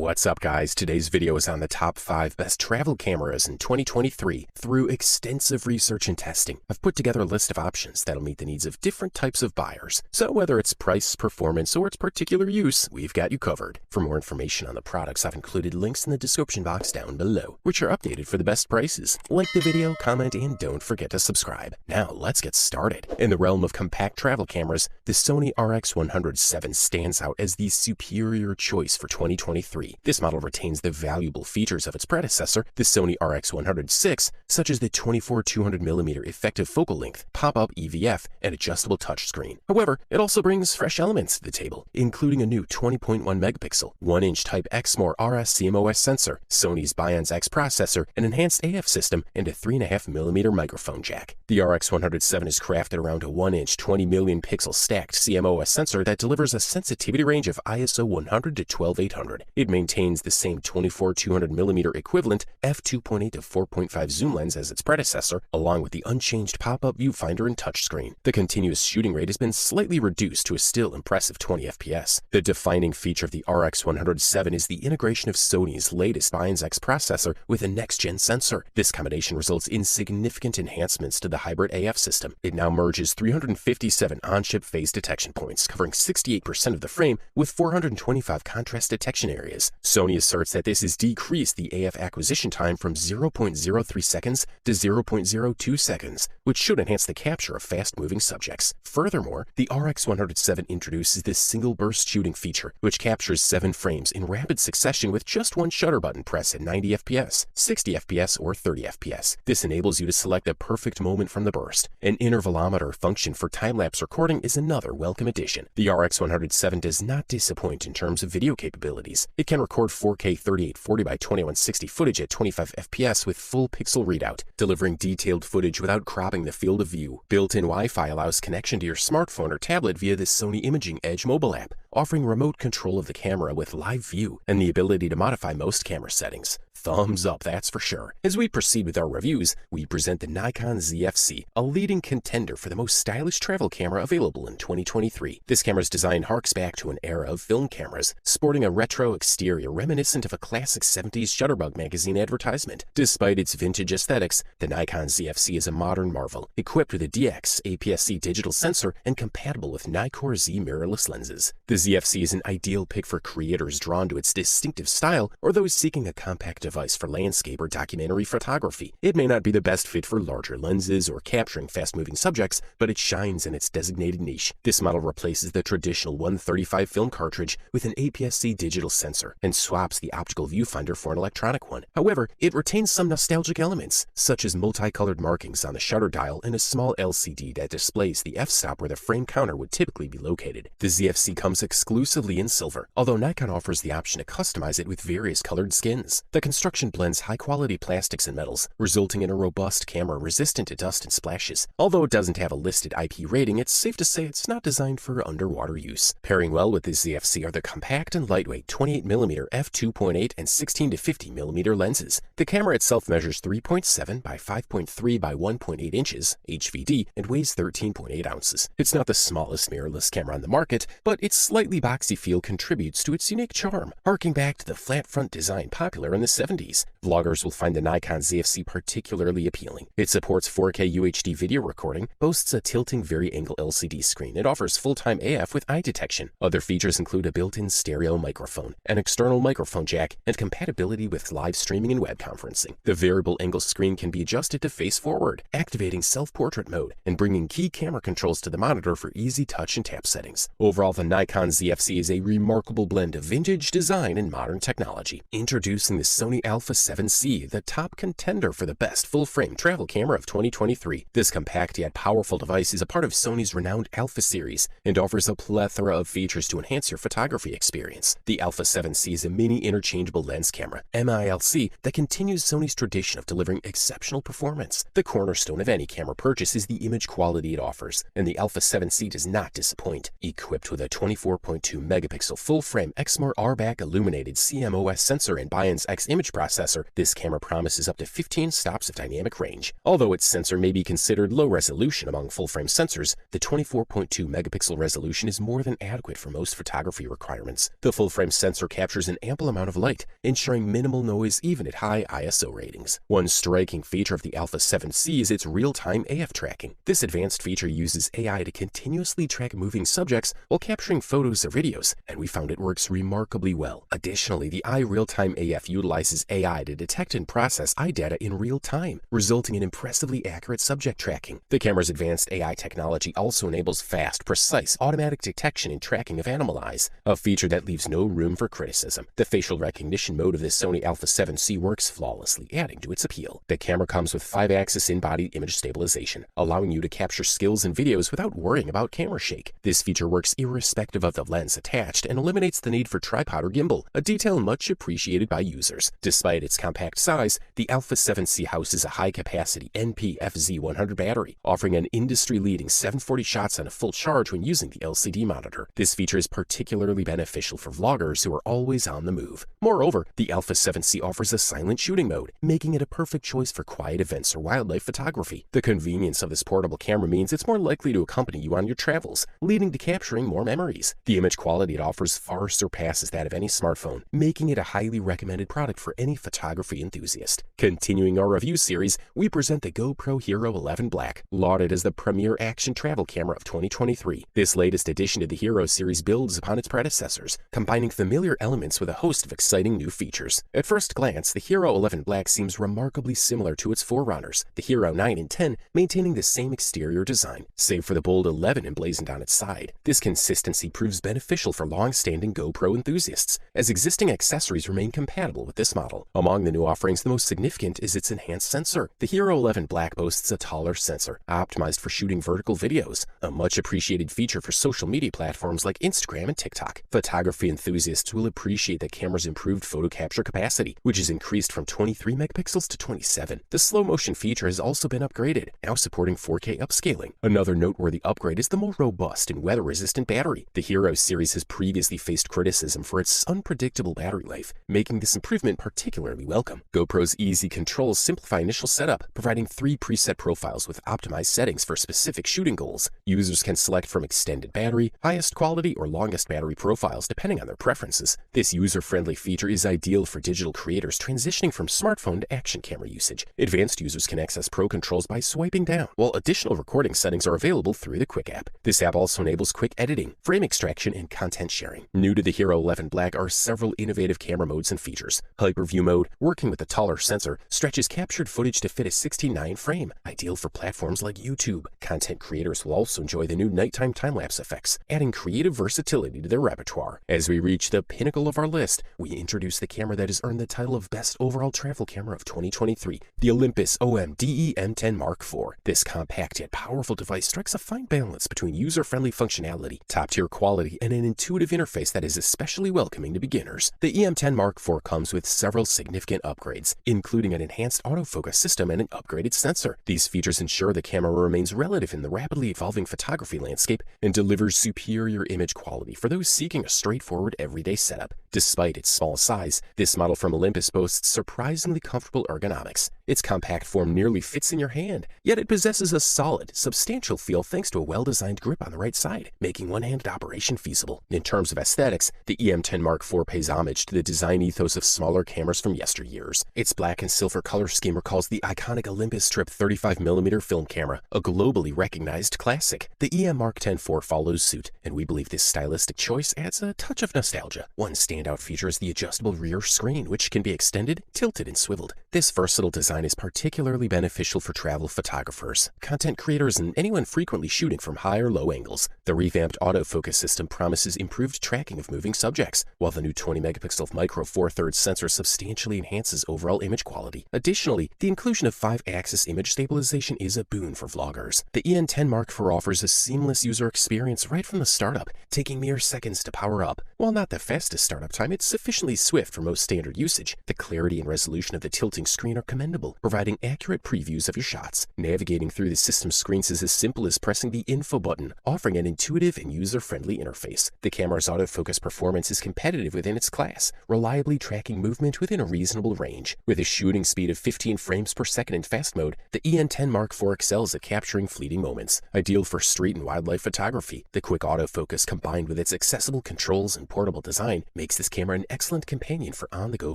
What's up, guys? Today's video is on the top 5 best travel cameras in 2023. Through extensive research and testing, I've put together a list of options that'll meet the needs of different types of buyers. So whether it's price, performance, or its particular use, we've got you covered. For more information on the products, I've included links in the description box down below, which are updated for the best prices. Like the video, comment, and don't forget to subscribe. Now, let's get started. In the realm of compact travel cameras, the Sony RX100 stands out as the superior choice for 2023. This model retains the valuable features of its predecessor, the Sony RX106, such as the 24-200mm effective focal length, pop-up EVF, and adjustable touchscreen. However, it also brings fresh elements to the table, including a new 20.1-megapixel, 1-inch Type X More RS CMOS sensor, Sony's Bionic X processor, an enhanced AF system, and a 3.5mm microphone jack. The RX107 is crafted around a 1-inch 20-million-pixel stacked CMOS sensor that delivers a sensitivity range of ISO 100 to 12800. It maintains the same 24-200mm equivalent f2.8 to 4.5 zoom lens as its predecessor, along with the unchanged pop-up viewfinder and touchscreen. The continuous shooting rate has been slightly reduced to a still impressive 20 FPS. The defining feature of the RX107 is the integration of Sony's latest Bionic X processor with a next-gen sensor. This combination results in significant enhancements to the hybrid AF system. It now merges 357 on-chip phase detection points, covering 68% of the frame with 425 contrast detection areas. Sony asserts that this has decreased the AF acquisition time from 0.03 seconds to 0.02 seconds, which should enhance the capture of fast-moving subjects. Furthermore, the RX107 introduces this single-burst shooting feature, which captures 7 frames in rapid succession with just one shutter button press at 90 FPS, 60 FPS, or 30 FPS. This enables you to select the perfect moment from the burst. An intervalometer function for time-lapse recording is another welcome addition. The RX107 does not disappoint in terms of video capabilities. It can record 4K 3840 by 2160 footage at 25 FPS with full pixel readout, delivering detailed footage without cropping the field of view. Built-in Wi-Fi allows connection to your smartphone or tablet via the Sony Imaging Edge mobile app, offering remote control of the camera with live view and the ability to modify most camera settings. Thumbs up, that's for sure. As we proceed with our reviews, we present the Nikon ZFC, a leading contender for the most stylish travel camera available in 2023. This camera's design harks back to an era of film cameras, sporting a retro exterior reminiscent of a classic 70s Shutterbug magazine advertisement. Despite its vintage aesthetics, the Nikon ZFC is a modern marvel, equipped with a DX APS-C digital sensor and compatible with Nikkor Z mirrorless lenses. The ZFC is an ideal pick for creators drawn to its distinctive style or those seeking a compact device for landscape or documentary photography. It may not be the best fit for larger lenses or capturing fast-moving subjects, but it shines in its designated niche. This model replaces the traditional 135 film cartridge with an APS-C digital sensor and swaps the optical viewfinder for an electronic one. However, it retains some nostalgic elements, such as multicolored markings on the shutter dial and a small LCD that displays the f-stop where the frame counter would typically be located. The ZFC comes exclusively in silver, although Nikon offers the option to customize it with various colored skins. The construction blends high-quality plastics and metals, resulting in a robust camera resistant to dust and splashes. Although it doesn't have a listed IP rating, it's safe to say it's not designed for underwater use. Pairing well with the ZFC are the compact and lightweight 28mm f2.8 and 16 to 50mm lenses. The camera itself measures 3.7 by 5.3 by 1.8 inches HVD and weighs 13.8 ounces. It's not the smallest mirrorless camera on the market, but its slightly boxy feel contributes to its unique charm, harking back to the flat front design popular in the 70s. Vloggers will find the Nikon ZFC particularly appealing. It supports 4K UHD video recording, boasts a tilting vari-angle LCD screen, and offers full-time AF with eye detection. Other features include a built-in stereo microphone, an external microphone jack, and compatibility with live streaming and web conferencing. The variable angle screen can be adjusted to face forward, activating self-portrait mode, and bringing key camera controls to the monitor for easy touch and tap settings. Overall, the Nikon ZFC is a remarkable blend of vintage design and modern technology. Introducing the Sony Alpha 7C, the top contender for the best full-frame travel camera of 2023. This compact yet powerful device is a part of Sony's renowned Alpha series and offers a plethora of features to enhance your photography experience. The Alpha 7C is a mini interchangeable lens camera, MILC, that continues Sony's tradition of delivering exceptional performance. The cornerstone of any camera purchase is the image quality it offers, and the Alpha 7C does not disappoint. Equipped with a 24.2-megapixel full-frame Exmor RBAC illuminated CMOS sensor and Bionic X imaging image processor, this camera promises up to 15 stops of dynamic range. Although its sensor may be considered low resolution among full-frame sensors, the 24.2 megapixel resolution is more than adequate for most photography requirements. The full-frame sensor captures an ample amount of light, ensuring minimal noise even at high ISO ratings. One striking feature of the Alpha 7C is its real-time AF tracking. This advanced feature uses AI to continuously track moving subjects while capturing photos or videos, and we found it works remarkably well. Additionally, the real-time AF utilizes AI to detect and process eye data in real time, resulting in impressively accurate subject tracking. The camera's advanced AI technology also enables fast, precise, automatic detection and tracking of animal eyes, a feature that leaves no room for criticism. The facial recognition mode of this Sony Alpha 7C works flawlessly, adding to its appeal. The camera comes with 5-axis in-body image stabilization, allowing you to capture stills and videos without worrying about camera shake. This feature works irrespective of the lens attached and eliminates the need for tripod or gimbal, a detail much appreciated by users. Despite its compact size, the Alpha 7C houses a high-capacity NP-FZ100 battery, offering an industry-leading 740 shots on a full charge when using the LCD monitor. This feature is particularly beneficial for vloggers who are always on the move. Moreover, the Alpha 7C offers a silent shooting mode, making it a perfect choice for quiet events or wildlife photography. The convenience of this portable camera means it's more likely to accompany you on your travels, leading to capturing more memories. The image quality it offers far surpasses that of any smartphone, making it a highly recommended product for any photography enthusiast. Continuing our review series, we present the GoPro Hero 11 Black, lauded as the premier action travel camera of 2023. This latest addition to the Hero series builds upon its predecessors, combining familiar elements with a host of exciting new features. At first glance, the Hero 11 Black seems remarkably similar to its forerunners, the Hero 9 and 10, maintaining the same exterior design, save for the bold 11 emblazoned on its side. This consistency proves beneficial for long-standing GoPro enthusiasts, as existing accessories remain compatible with this model. Among the new offerings, the most significant is its enhanced sensor. The Hero 11 Black boasts a taller sensor, optimized for shooting vertical videos, a much-appreciated feature for social media platforms like Instagram and TikTok. Photography enthusiasts will appreciate the camera's improved photo capture capacity, which is increased from 23 megapixels to 27. The slow-motion feature has also been upgraded, now supporting 4K upscaling. Another noteworthy upgrade is the more robust and weather-resistant battery. The Hero series has previously faced criticism for its unpredictable battery life, making this improvement particularly welcome. GoPro's easy controls simplify initial setup, providing 3 preset profiles with optimized settings for specific shooting goals. Users can select from extended battery, highest quality, or longest battery profiles depending on their preferences. This user-friendly feature is ideal for digital creators transitioning from smartphone to action camera usage. Advanced users can access Pro controls by swiping down, while additional recording settings are available through the Quick app. This app also enables quick editing, frame extraction, and content sharing. New to the Hero 11 Black are several innovative camera modes and features. Hyperview mode, working with a taller sensor, stretches captured footage to fit a 16:9 frame, ideal for platforms like YouTube. Content creators will also enjoy the new nighttime time-lapse effects, adding creative versatility to their repertoire. As we reach the pinnacle of our list, we introduce the camera that has earned the title of Best Overall Travel Camera of 2023, the Olympus OM-DE M10 Mark IV. This compact yet powerful device strikes a fine balance between user-friendly functionality, top-tier quality, and an intuitive interface that is especially welcoming to beginners. The EM10 Mark IV comes with several significant upgrades, including an enhanced autofocus system and an upgraded sensor. These features ensure the camera remains relative in the rapidly evolving photography landscape and delivers superior image quality for those seeking a straightforward everyday setup. Despite its small size, this model from Olympus boasts surprisingly comfortable ergonomics. Its compact form nearly fits in your hand, yet it possesses a solid, substantial feel thanks to a well-designed grip on the right side, making one-handed operation feasible. In terms of aesthetics, the EM10 Mark IV pays homage to the design ethos of smaller cameras from yesteryears. Its black and silver color scheme recalls the iconic Olympus Strip 35mm film camera, a globally recognized classic. The EM Mark X IV follows suit, and we believe this stylistic choice adds a touch of nostalgia. One standout feature is the adjustable rear screen, which can be extended, tilted, and swiveled. This versatile design is particularly beneficial for travel photographers, content creators, and anyone frequently shooting from high or low angles. The revamped autofocus system promises improved tracking of moving subjects, while the new 20-megapixel micro Four Thirds sensor substantially enhances overall image quality. Additionally, the inclusion of 5-axis image stabilization is a boon for vloggers. The EM10 Mark IV offers a seamless user experience right from the startup, taking mere seconds to power up. While not the fastest startup time, it's sufficiently swift for most standard usage. The clarity and resolution of the tilting screen are commendable, providing accurate previews of your shots. Navigating through the system screens is as simple as pressing the info button, offering an intuitive and user-friendly interface. The camera's autofocus performance is competitive within its class, reliably tracking movement within a reasonable range. With a shooting speed of 15 frames per second in fast mode, the EN10 Mark IV excels at capturing fleeting moments. Ideal for street and wildlife photography, the quick autofocus combined with its accessible controls and portable design makes this camera an excellent companion for on-the-go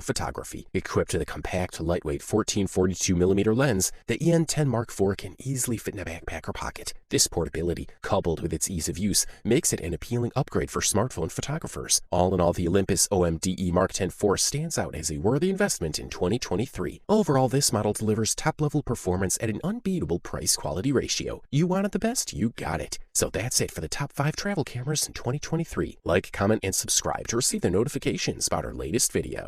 photography. Equipped with a compact, lightweight 14-42mm lens, the EN10 Mark IV can easily fit in a backpack or pocket. This portability, coupled with its ease of use, makes it an appealing upgrade for smartphone photographers. All in all, the Olympus OMDE Mark X IV stands out as a worthy investment in 2023. Overall, this model delivers top-level performance at an unbeatable price-quality ratio. You wanted the best, you got it. So that's it for the top 5 travel cameras in 2023. Like, comment, and subscribe to receive the notifications about our latest video.